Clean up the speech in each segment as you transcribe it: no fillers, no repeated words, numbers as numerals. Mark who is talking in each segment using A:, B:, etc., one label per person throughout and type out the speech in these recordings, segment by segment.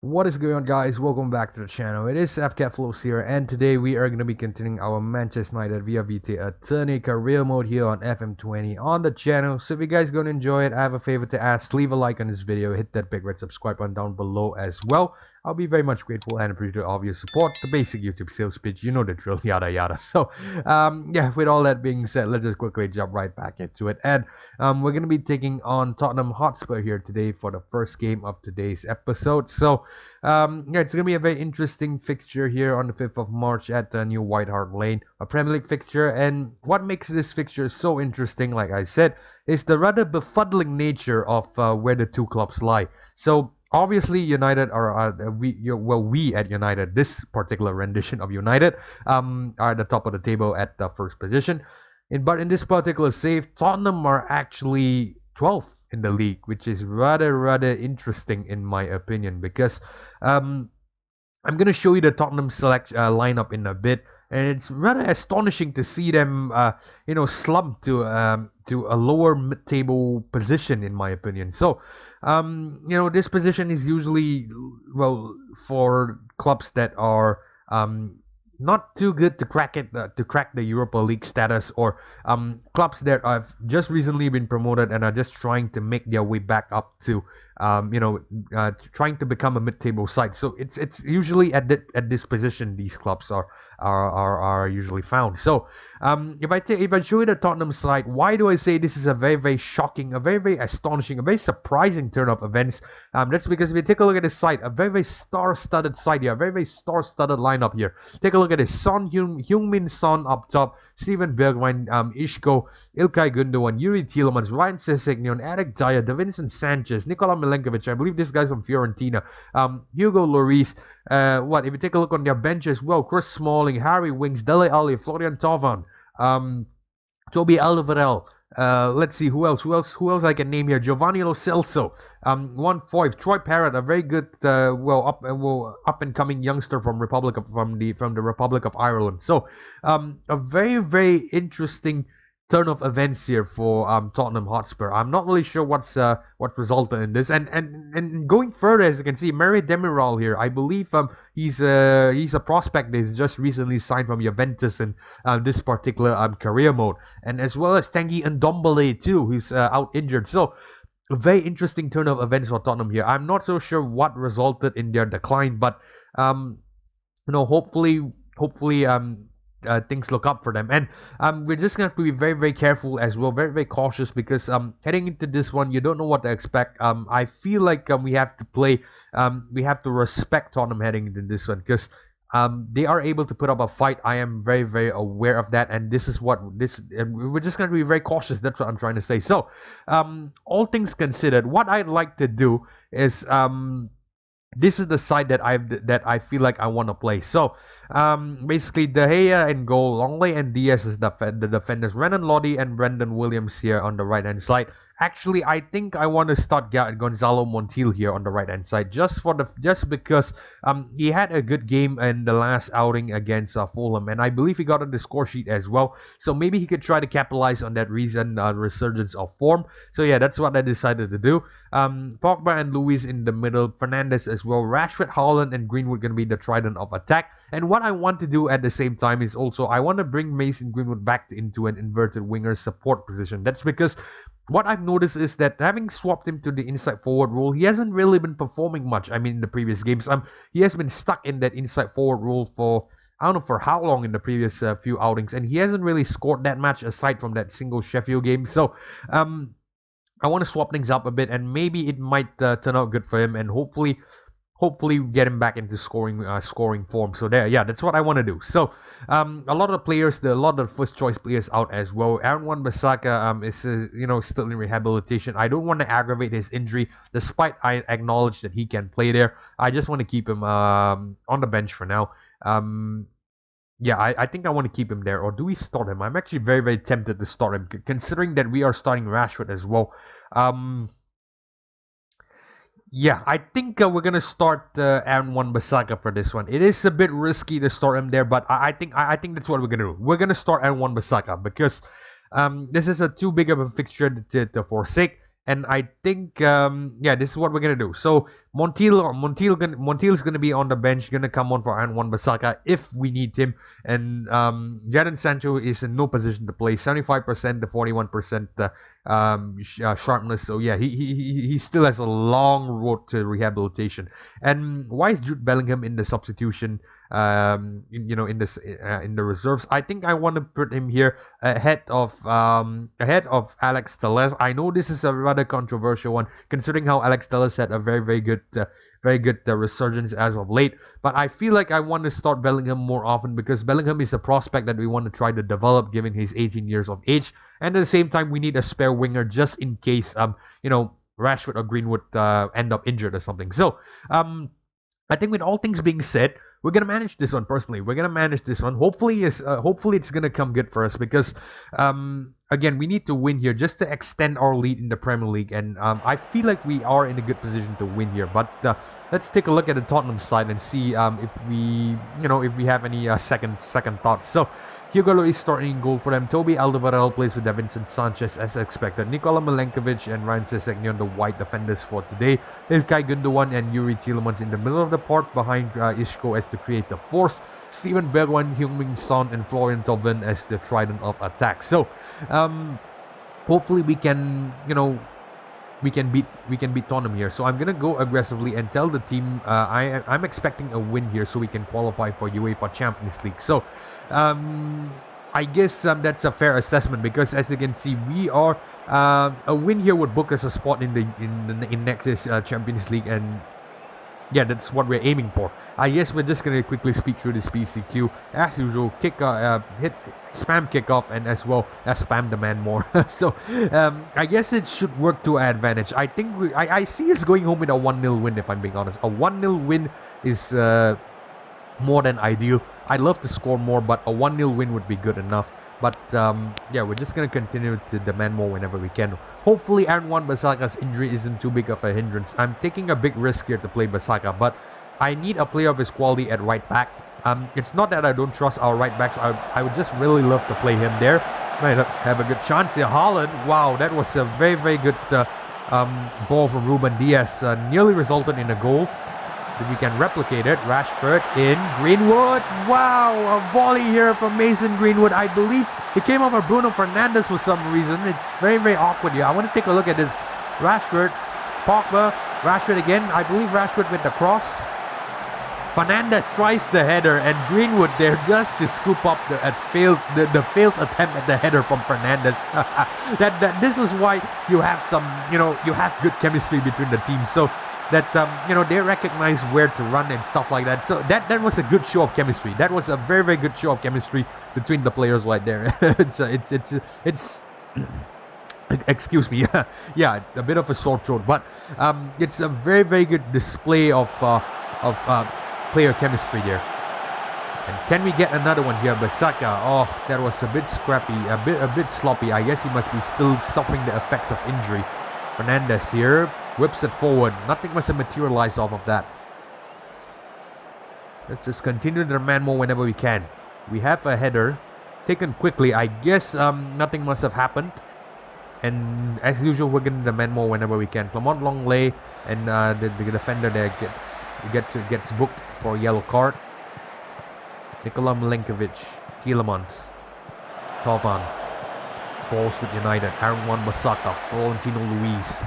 A: What is going on, guys? Welcome back to the channel. It is Akephalos here, and today we are going to be continuing our Manchester United via Vitæ Æternæ career mode here on FM20 on the channel. So if you guys going to enjoy it, I have a favor to ask. Leave a like on this video, hit that big red subscribe button down below as well. I'll be very much grateful and appreciative of your support. The basic YouTube sales pitch, you know the drill, yada yada. So yeah, with all that being said, let's just quickly jump right back into it. And we're going to be taking on Tottenham Hotspur here today for the first game of today's episode. So yeah, it's gonna be a very interesting fixture here on the 5th of March at the new White Hart Lane, a Premier League fixture. And what makes this fixture so interesting, like I said, is the rather befuddling nature of where the two clubs lie. So obviously, United we at United, this particular rendition of United, are at the top of the table at the first position. But in this particular save, Tottenham are actually 12th in the league, which is rather interesting in my opinion, because um, I'm gonna show you the Tottenham select lineup in a bit, and it's rather astonishing to see them, slump to a lower mid-table position, in my opinion. So, this position is usually for clubs that are not too good to crack the Europa League status, or clubs that have just recently been promoted and are just trying to make their way back up to trying to become a mid-table side. So it's usually at this position these clubs are usually found. So if I show you the Tottenham side, why do I say this is a very shocking, a very astonishing, a very surprising turn of events? That's because if you take a look at this side, a very star-studded side here, a very star-studded lineup here. Take a look at this: Son Heung-min Son up top, Steven Bergwijn, Isco, Ilkay Gundogan, Yuri Tielemans, Ryan Sessegnon, Eric Dyer, Davinson Sanchez, Nikola Milenkovic. I believe this guy's from Fiorentina. Hugo Lloris. If you take a look on their bench as well, Chris Smalling, Harry Winks, Dele Alli, Florian Thauvin, Toby Alderweireld. Let's see who else I can name here. Giovanni Lo Celso, 1-5. Troy Parrott, a very good, up and coming youngster from the Republic of Ireland. So, a very interesting turn of events here for Tottenham Hotspur. I'm not really sure what resulted in this. And going further, as you can see, Mary Demiral here. I believe he's a prospect that is just recently signed from Juventus in this particular career mode, and as well as Tanguy Ndombele too, who's out injured. So a very interesting turn of events for Tottenham here. I'm not so sure what resulted in their decline, but hopefully things look up for them. And we're just gonna have to be very careful as well, very cautious, because heading into this one, you don't know what to expect. I feel like we have to respect Tottenham heading into this one, because they are able to put up a fight. I am very aware of that, and we're just gonna be very cautious. That's what I'm trying to say. So, all things considered, what I'd like to do is this is the side that I feel like I want to play. So, basically, De Gea in goal, Longley and Diaz is the defenders, Renan Lodi and Brendan Williams here on the right hand side. Actually, I think I want to start Gonzalo Montiel here on the right hand side, just because he had a good game in the last outing against Fulham, and I believe he got on the score sheet as well. So maybe he could try to capitalize on that recent resurgence of form. So yeah, that's what I decided to do. Pogba and Luis in the middle, Fernandes as well, Rashford, Haaland, and Greenwood going to be the trident of attack. And what I want to do at the same time is also I want to bring Mason Greenwood back into an inverted winger support position. That's because what I've noticed is that having swapped him to the inside forward role, he hasn't really been performing much. I mean, in the previous games, he has been stuck in that inside forward role for I don't know for how long in the previous few outings, and he hasn't really scored that much aside from that single Sheffield game. So, I want to swap things up a bit, and maybe it might turn out good for him, and hopefully get him back into scoring form. So that's what I want to do. So a lot of the first choice players out as well. Aaron Wan-Bissaka is still in rehabilitation. I don't want to aggravate his injury, despite I acknowledge that he can play there. I just want to keep him on the bench for now. I think I want to keep him there. Or do we start him? I'm actually very tempted to start him, considering that we are starting Rashford as well. I think we're gonna start Aaron Wan-Bissaka for this one. It is a bit risky to start him there, but I think that's what we're gonna do. We're gonna start Aaron Wan-Bissaka because this is a too big of a fixture to forsake. And I think, yeah, this is what we're gonna do. So Montiel's gonna be on the bench, gonna come on for Wan-Bissaka if we need him. And Jadon Sancho is in no position to play. 75% to 41% sharpness. So yeah, he still has a long road to rehabilitation. And why is Jude Bellingham in the substitution? In this in the reserves. I think I want to put him here ahead of Alex Telles. I know this is a rather controversial one, considering how Alex Telles had a very good resurgence as of late. But I feel like I want to start Bellingham more often because Bellingham is a prospect that we want to try to develop, given he's 18 years of age, and at the same time we need a spare winger just in case Rashford or Greenwood end up injured or something. So I think with all things being said, we're gonna manage this one personally. We're gonna manage this one. Hopefully it's gonna come good for us because again, we need to win here just to extend our lead in the Premier League, and I feel like we are in a good position to win here. But let's take a look at the Tottenham side and see if we have any second thoughts. So Hugo Lloris starting in goal for them. Toby Alderweireld plays with Davinson Sanchez as expected. Nikola Milenkovic and Ryan Sessegnon, the white defenders for today. Ilkay Gundogan and Yuri Tielemans in the middle of the park behind Isco as the creative force. Steven Bergwijn, Heung-min Son, and Florian Thauvin as the trident of attack. So hopefully we can beat Tottenham here. So I'm gonna go aggressively and tell the team I'm expecting a win here so we can qualify for UEFA Champions League. So I guess that's a fair assessment because as you can see, we are a win here would book us a spot in next year's Champions League, and yeah, that's what we're aiming for. I guess we're just gonna quickly speed through this PCQ as usual. Spam kickoff, and as well as spam the man more. So I guess it should work to our advantage. I think I see us going home with a 1-0 win. If I'm being honest, a 1-0 win is more than ideal. I'd love to score more, but a 1-0 win would be good enough. But yeah, we're just going to continue to demand more whenever we can. Hopefully Aaron Wan-Bissaka's injury isn't too big of a hindrance. I'm taking a big risk here to play Bissaka, but I need a player of his quality at right back. It's not that I don't trust our right backs. I would just really love to play him there. Might have a good chance here. Haaland, wow, that was a very good ball from Ruben Dias. Nearly resulted in a goal. If we can replicate it, Rashford in, Greenwood, wow, a volley here from Mason Greenwood. I believe it came over Bruno Fernandes for some reason. It's very awkward here. I want to take a look at this. Rashford, Pogba, Rashford again. I believe Rashford with the cross. Fernandes tries the header, and Greenwood there just to scoop up the failed attempt at the header from Fernandes. This is why you have you have good chemistry between the teams. So that they recognize where to run and stuff like that. So that was a good show of chemistry. That was a very good show of chemistry between the players right there. it's excuse me, yeah, a bit of a sore throat, but it's a very good display of player chemistry there. And can we get another one here? Bissaka, oh, that was a bit scrappy, a bit sloppy. I guess he must be still suffering the effects of injury. Fernandes here whips it forward. Nothing must have materialized off of that. Let's just continue to demand more whenever we can. We have a header taken quickly. I guess nothing must have happened. And as usual, we're going to demand more whenever we can. Clement Longley and the defender there gets booked for a yellow card. Nikola Milenkovic, Tielemans, Thauvin, balls with United. Aaron Wan-Bissaka, Florentino Luis,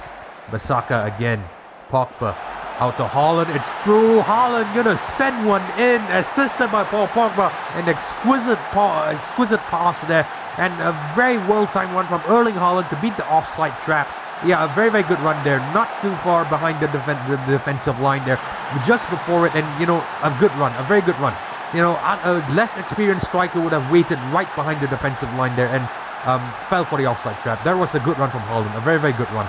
A: Bissaka again, Pogba, out to Haaland. It's true. Haaland gonna send one in, assisted by Paul Pogba. An exquisite pass there, and a very well-timed one from Erling Haaland to beat the offside trap. Yeah, a very good run there. Not too far behind the defensive line there, just before it, and a good run, a very good run. A less experienced striker would have waited right behind the defensive line there and fell for the offside trap. That was a good run from Haaland, a very good run.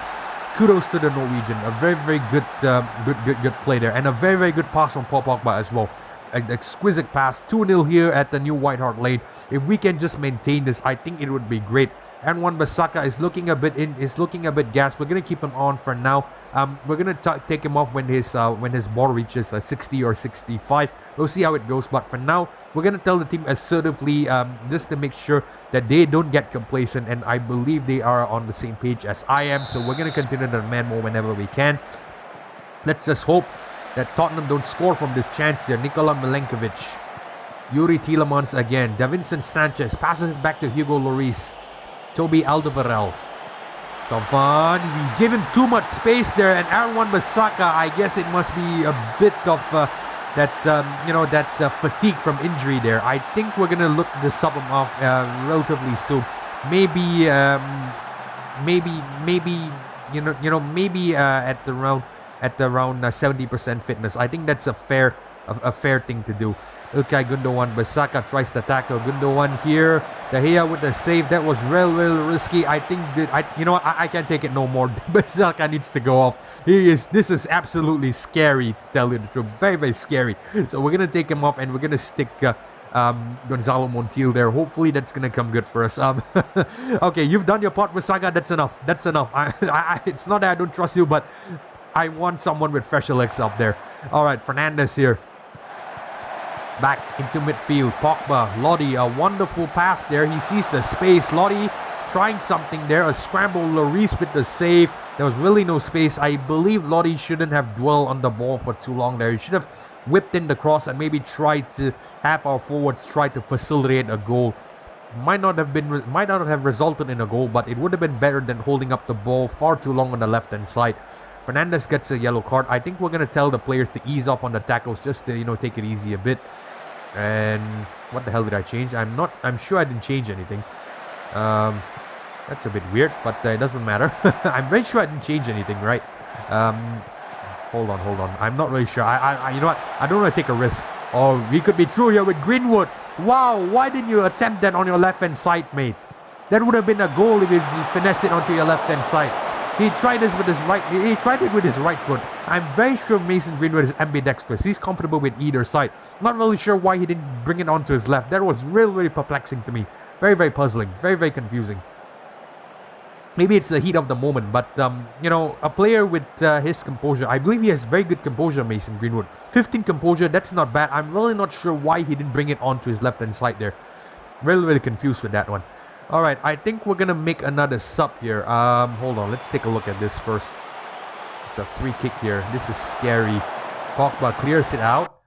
A: Kudos to the Norwegian, a very good play there, and a very good pass from Paul Pogba as well. An exquisite pass. 2-0 here at the new White Hart Lane. If we can just maintain this, I think it would be great. And Wan-Bissaka is looking a bit gassed. We're gonna keep him on for now. We're gonna take him off when his ball reaches 60 or 65. We'll see how it goes. But for now, we're gonna tell the team assertively, just to make sure that they don't get complacent. And I believe they are on the same page as I am. So we're gonna continue to man more whenever we can. Let's just hope that Tottenham don't score from this chance here. Nikola Milenkovic, Yuri Tielemans again. Davinson Sanchez passes it back to Hugo Lloris. Toby Alderweireld. Cavani, we give him too much space there, and Aaron Wan-Bissaka, I guess it must be a bit of fatigue from injury there. I think we're gonna look to sub him off relatively soon. Maybe at around 70% fitness. I think that's a fair thing to do. Okay, Gundogan, Bissaka tries to tackle Gundogan here. De Gea with the save. That was real risky. I think that I can't take it no more. Bissaka needs to go off. This is absolutely scary, to tell you the truth. Very scary. So we're gonna take him off and we're gonna stick Gonzalo Montiel there. Hopefully that's gonna come good for us. Okay, you've done your part, Bissaka. That's enough. It's not that I don't trust you, but I want someone with fresher legs up there. All right, Fernandes here. Back into midfield. Pogba, Lodi, a wonderful pass there. He sees the space. Lodi trying something there. A scramble. Lloris with the save. There was really no space. I believe Lodi shouldn't have dwelled on the ball for too long there. He should have whipped in the cross and maybe tried to have our forwards try to facilitate a goal. Might not have resulted in a goal, but it would have been better than holding up the ball far too long on the left-hand side. Fernandes gets a yellow card. I think we're going to tell the players to ease off on the tackles just to, take it easy a bit. And what the hell did I change? I'm sure I didn't change anything. That's a bit weird, but it doesn't matter. I'm very sure I didn't change anything, right? Hold on. I'm not really sure. You know what? I don't want to take a risk. Oh, we could be through here with Greenwood. Wow, why didn't you attempt that on your left-hand side, mate? That would have been a goal if you finesse it onto your left-hand side. He tried this with his right. He tried it with his right foot. I'm very sure Mason Greenwood is ambidextrous. He's comfortable with either side. Not really sure why he didn't bring it onto his left. That was really perplexing to me. Very puzzling. Very confusing. Maybe it's the heat of the moment, but a player with his composure, I believe he has very good composure, Mason Greenwood. 15 composure, that's not bad. I'm really not sure why he didn't bring it onto his left-hand side there. Really confused with that one. Alright, I think we're gonna make another sub here. Hold on, let's take a look at this first. It's a free kick here. This is scary. Pogba clears it out.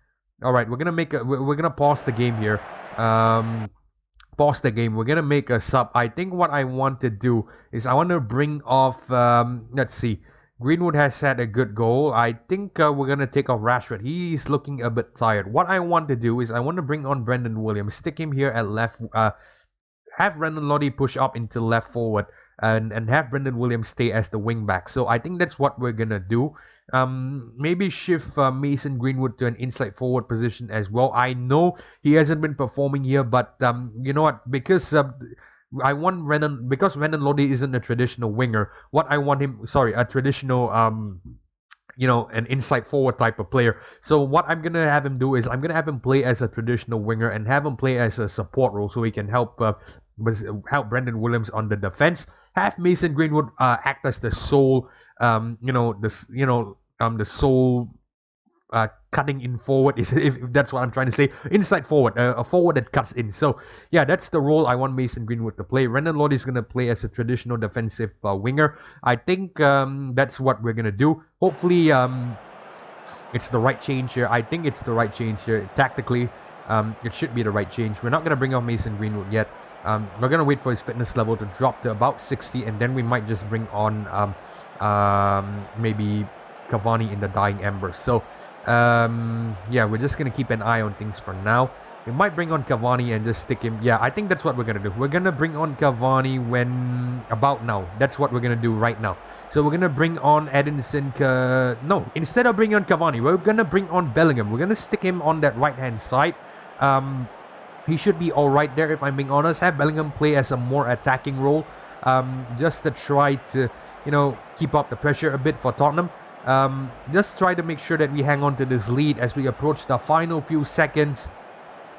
A: Alright, we're gonna pause the game here. Pause the game. We're gonna make a sub. I think what I want to do is I want to bring off let's see. Greenwood has had a good goal. I think we're gonna take off Rashford. He's looking a bit tired. What I want to do is I want to bring on Brendan Williams. Stick him here at left. Have Brendan Lodi push up into left forward and have Brendan Williams stay as the wing back. So I think that's what we're gonna do. Maybe shift Mason Greenwood to an inside forward position as well. I know he hasn't been performing here, but you know what? Because Brendan Lodi isn't a traditional winger. A traditional an inside forward type of player. So what I'm gonna have him do is I'm gonna have him play as a traditional winger and have him play as a support role so he can help Brendan Williams on the defense. Have Mason Greenwood act as the sole the sole cutting in forward, if that's what I'm trying to say. Inside forward, a forward that cuts in. So yeah, that's the role I want Mason Greenwood to play. Brendan Lodi is going to play as a traditional defensive winger. I think that's what we're going to do. Hopefully it's the right change here. I think it's the right change here. Tactically, it should be the right change. We're not going to bring on Mason Greenwood yet. We're going to wait for his fitness level to drop to about 60, and then we might just bring on maybe Cavani in the dying embers. So yeah, we're just going to keep an eye on things for now. We might bring on Cavani and just stick him. Yeah, I think that's what we're going to do. We're going to bring on Cavani about now. That's what we're going to do right now. So we're going to bring on Edinson. No, instead of bringing on Cavani, we're going to bring on Bellingham. We're going to stick him on that right-hand side. He should be all right there, if I'm being honest. Have Bellingham play as a more attacking role, just to try to, keep up the pressure a bit for Tottenham. Just try to make sure that we hang on to this lead as we approach the final few seconds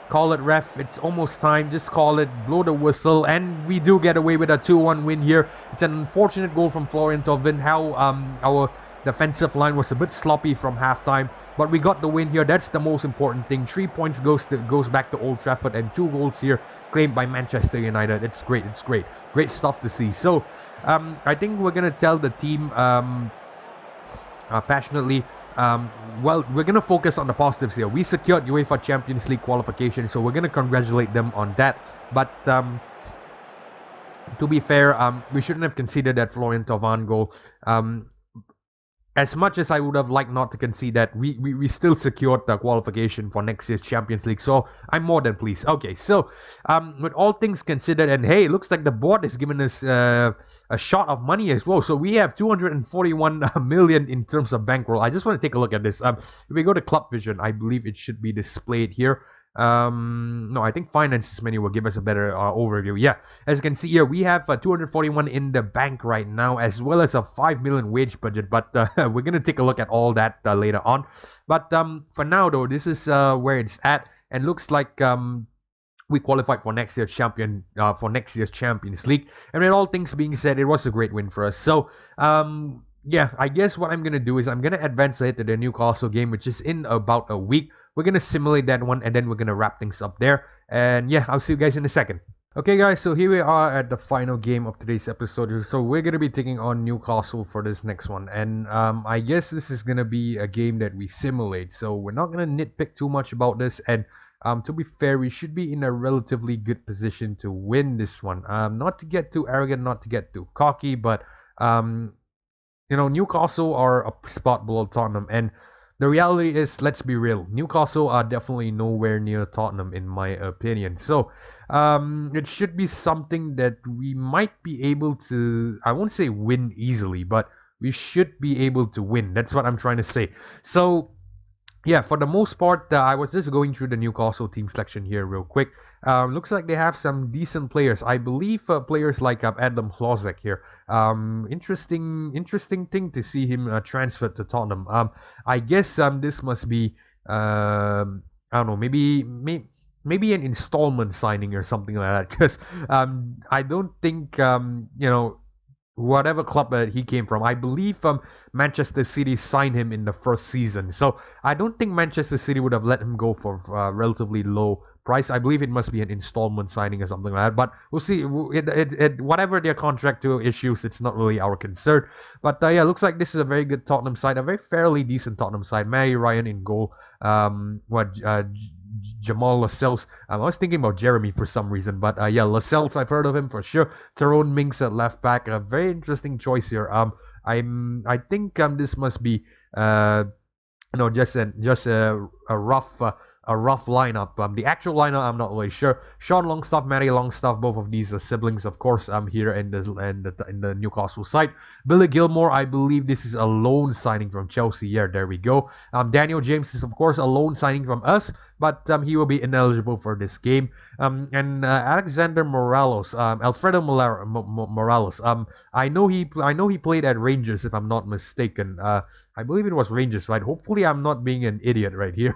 A: Call it, ref. It's almost time. Just call it. Blow the whistle. And we do get away with a 2-1 win here. It's an unfortunate goal from Florian Thauvin. How our defensive line was a bit sloppy from halftime. But we got the win here. That's the most important thing. 3 points goes back to Old Trafford. And 2 goals here claimed by Manchester United. It's great. It's great. Great stuff to see. So I think we're going to tell the team passionately, well, we're going to focus on the positives here. We secured UEFA Champions League qualification, so we're going to congratulate them on that. But to be fair, we shouldn't have conceded that Florian Thauvin goal. As much as I would have liked not to concede that, we still secured the qualification for next year's Champions League. So I'm more than pleased. Okay, so with all things considered, and hey, it looks like the board is giving us a shot of money as well. So we have 241 million in terms of bankroll. I just want to take a look at this. If we go to Club Vision, I believe it should be displayed here. No, I think finances menu will give us a better overview. Yeah, as you can see here, we have 241 in the bank right now, as well as a 5 million wage budget. But we're gonna take a look at all that later on. But for now, though, this is where it's at, and looks like we qualified for next year's Champions League. And with all things being said, it was a great win for us. So yeah, I guess what I'm gonna do is I'm gonna advance ahead to the Newcastle game, which is in about a week. We're going to simulate that one, and then we're going to wrap things up there. And yeah, I'll see you guys in a second. Okay, guys, so here we are at the final game of today's episode. So we're going to be taking on Newcastle for this next one. And I guess this is going to be a game that we simulate. So we're not going to nitpick too much about this. And to be fair, we should be in a relatively good position to win this one. Not to get too arrogant, not to get too cocky, but, you know, Newcastle are a spot below Tottenham. And the reality is, let's be real, Newcastle are definitely nowhere near Tottenham in my opinion. So it should be something that we might be able to, I won't say win easily, but we should be able to win. That's what I'm trying to say. So yeah, for the most part, I was just going through the Newcastle team selection here real quick. Looks like they have some decent players. I believe players like Adam Hlozek here. Interesting thing to see him transferred to Tottenham. I guess this must be I don't know, maybe an installment signing or something like that. Because I don't think you know, whatever club that he came from, I believe Manchester City signed him in the first season. So I don't think Manchester City would have let him go for relatively low price. I believe it must be an installment signing or something like that. But we'll see. Whatever their contractual issues, it's not really our concern. But yeah, looks like this is a very good Tottenham side, a very fairly decent Tottenham side. Matty Ryan in goal. Jamal Lascelles. I was thinking about Jeremy for some reason, but yeah, Lascelles, I've heard of him for sure. Tyrone Mings at left back, a very interesting choice here. I think this must be just a rough lineup. The actual lineup, I'm not really sure. Sean Longstaff, Matty Longstaff, both of these are siblings, of course. Here in the Newcastle side. Billy Gilmore, I believe this is a loan signing from Chelsea. Yeah, there we go. Daniel James is, of course, a loan signing from us, but he will be ineligible for this game. And Alexander Morelos, Alfredo Morelos. I know he played at Rangers, if I'm not mistaken. I believe it was Rangers, right? Hopefully, I'm not being an idiot right here.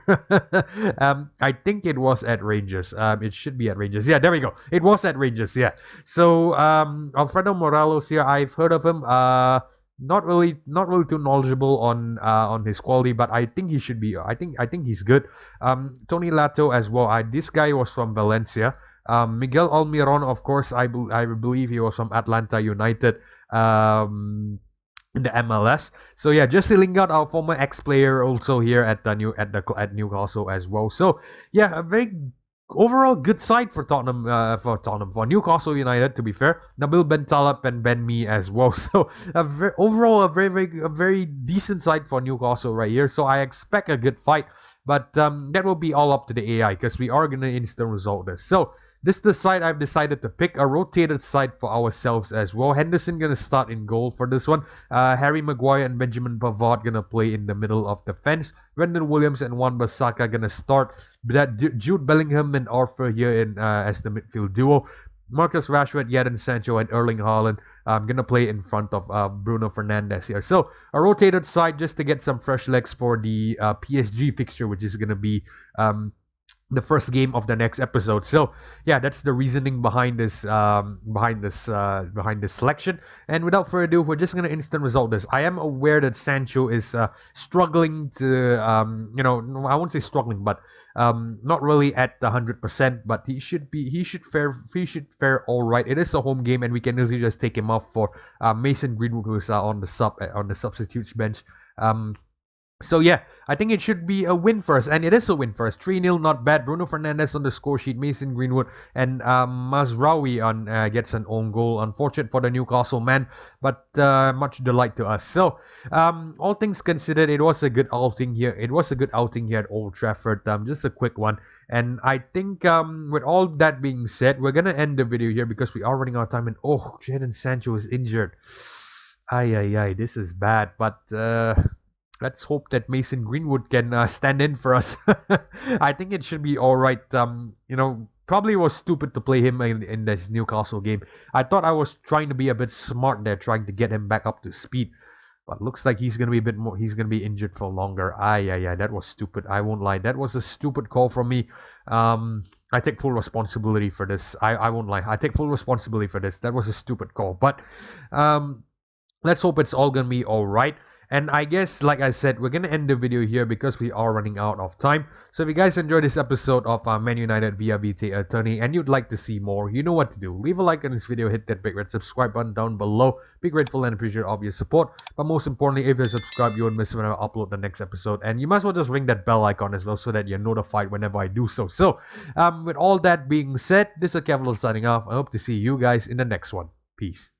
A: I think it was at Rangers. It should be at Rangers. Yeah, there we go. It was at Rangers. Yeah. So Alfredo Morelos here, I've heard of him. Not really too knowledgeable on his quality, but I think he should be. I think he's good. Tony Lato as well. This guy was from Valencia. Miguel Almiron, of course, I believe he was from Atlanta United. In the MLS. So yeah, Jesse Lingard, our former ex-player, also here at Newcastle as well. So yeah, a very overall good side for Tottenham, for Newcastle United, to be fair. Nabil Bentaleb and Ben Mee as well. So overall a very decent side for Newcastle right here. So I expect a good fight, but that will be all up to the AI, because we are gonna instant result this. So this is the side I've decided to pick, a rotated side for ourselves as well. Henderson gonna start in goal for this one. Harry Maguire and Benjamin Pavard gonna play in the middle of the fence. Brendan Williams and Wan-Bissaka gonna start. Jude Bellingham and Arthur here in as the midfield duo. Marcus Rashford, Jadon Sancho, and Erling Haaland gonna play in front of Bruno Fernandes here. So a rotated side just to get some fresh legs for the PSG fixture, which is gonna be the first game of the next episode. So yeah, that's the reasoning behind this selection. And without further ado, we're just gonna instant result this. I am aware that Sancho is struggling to I won't say struggling, but not really at the 100%, but he should fare all right. It is a home game, and we can easily just take him off for Mason Greenwood, who's on the substitutes bench. So yeah, I think it should be a win for us, and it is a win for us. 3-0, not bad. Bruno Fernandes on the score sheet, Mason Greenwood, and Mazraoui gets an own goal. Unfortunate for the Newcastle man, but much delight to us. So all things considered, it was a good outing here. It was a good outing here at Old Trafford. Just a quick one, and I think with all that being said, we're gonna end the video here because we are running out of time. And oh, Jadon Sancho is injured. Ay, this is bad, but let's hope that Mason Greenwood can stand in for us. I think it should be all right. Probably was stupid to play him in this Newcastle game. I thought I was trying to be a bit smart there, trying to get him back up to speed. But looks like he's gonna be a bit more. He's gonna be injured for longer. That was stupid. I won't lie. That was a stupid call from me. I take full responsibility for this. I won't lie. I take full responsibility for this. That was a stupid call. But let's hope it's all gonna be all right. And I guess, like I said, we're going to end the video here because we are running out of time. So if you guys enjoyed this episode of Man United via Vitæ Æternæ and you'd like to see more, you know what to do. Leave a like on this video, hit that big red subscribe button down below. Be grateful and appreciate of your support. But most importantly, if you subscribe, you won't miss when I upload the next episode. And you must well just ring that bell icon as well so that you're notified whenever I do so. So with all that being said, this is Akephalos signing off. I hope to see you guys in the next one. Peace.